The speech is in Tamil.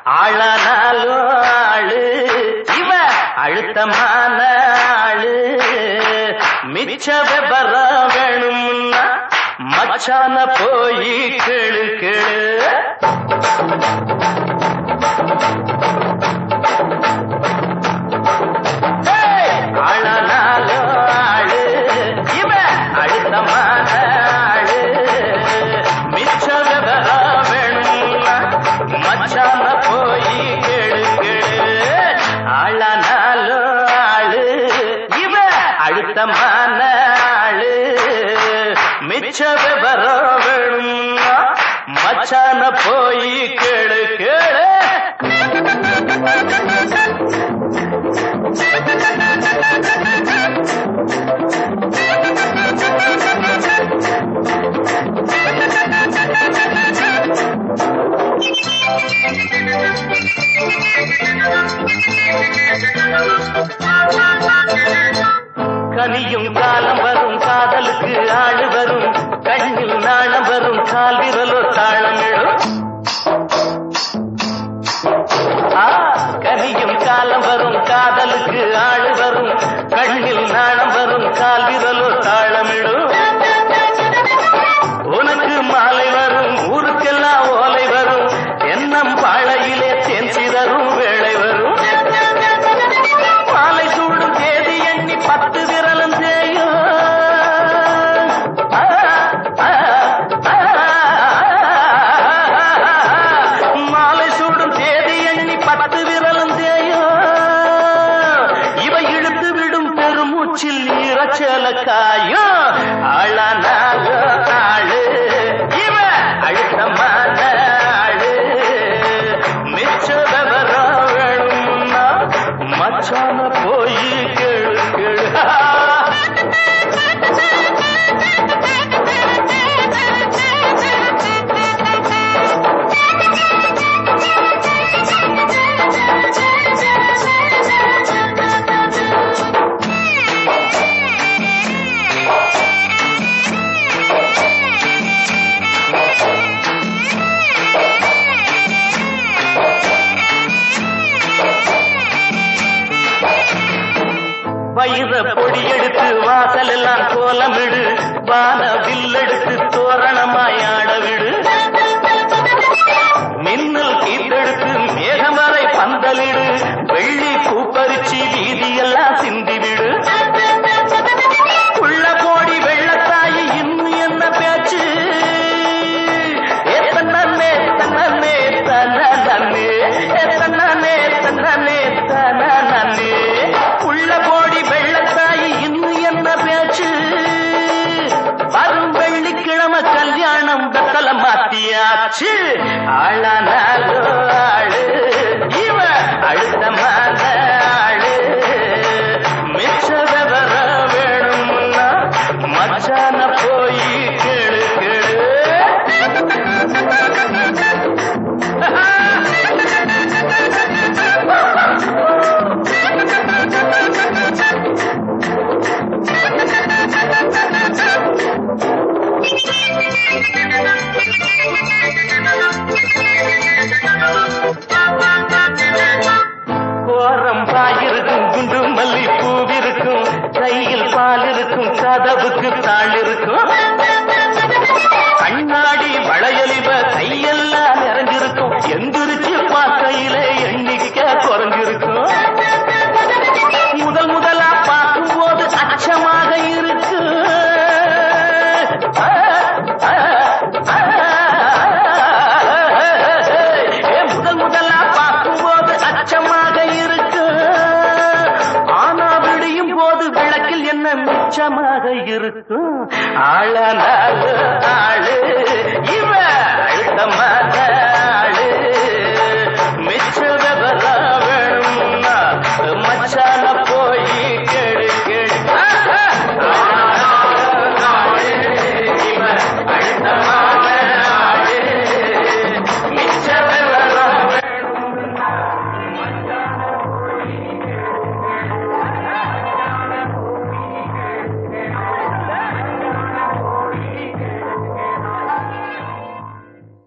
ஆளானாலும் ஆளு இவ அழுத்தமான ஆளு மிச்ச விபரம் வேணும்னா மச்சான போய் கேளு கேளு ஆளானாலும் ஆளு இவ அழுத்தமான ஆளு மிச்ச விபரம் வேணும்னா மச்சான போய் கேளு கேளு ஆளானாலும் ஆளு இவ அழுத்தமான ஆளு மிச்ச விபரம் வேணும்னா மச்சான போய் கேளு கேளு கனியும் காலம் வரும் காதலுக்கு ஆளு வரும் கண்ணில் நாணம் வரும் கால் விரலோ தாளமிடும் கனியும் காலம் வரும் காதலுக்கு ஆளு வரும் கண்ணில் நாணம் வரும் கால் விரலோ தாளமிடும் உனக்கு மாலை வரும் ஊருக்கெல்லாம் ஓலை வரும் எண்ணம் பாழையிலே தேன் சிதறும் வேளை வரும் மாலை சூடும் தேதி எண்ணி 10 விரலும் தேயும் மாலை சூடும் தேதி எண்ணி 10 விரலும் தேயும் இவ இழுத்து விடும் பெருமூச்சில் ஈரச்சல காயும் ஆளானாலும் ஆளு இவ அழுத்தமான ஆளு மிச்ச விவரம் வேணும்னா மச்சான போய் கேளு கேளு வயிற பொடி எடுத்து வாசல் எல்லாம் கோலமிடு வான வில்லெடுத்து தோரணமாயாட விடு மின்னல் கீத்தெடுத்து மேகமரை பந்தலிடு வெள்ளி பூப்பரிச்சி வீதியெல்லாம் சிந்திவிடு உள்ள கோடி வெள்ளத்தாயி இன்னும் என்ன பேச்சு தன்னே தன்னே தன்னே தன்னே தன்னே தன்னே உள்ள கோடி வெள்ளத்தாயி இன்னும் என்ன பேச்சு வரும் வெள்ளிக்கிழமை கல்யாணம் வெத்தல மாத்தியாச்சு ஆளானாலும் ஆளு இவ அழுத்தமான ஆளு மிச்ச விவரம் வேணும்னா மச்சான போய் கேளு கேளு கோரம் பாயிருக்கும் குண்டு மல்லி பூவிருக்கும் கையில் பால் இருக்கும் கதவுக்கு தாள் இருக்கும் கண்ணாடி வளையலிவ கையெல்லாம் நிறைஞ்சிருக்கும் எந்திரிச்சு பார்க்கையில எண்ணிக்க குறைஞ்சிருக்கும் முதல் முதலா பார்க்கும் போது அச்சமாக இருக்கு முதல் முதலா பார்க்கும் போது அச்சமாக இருக்கு ஆனா விடியும் போது விளக்கில் என்ன மிச்சமாக இருக்கும் ஆளானாலும் ஆளு இவ அழுத்தமான ஆளு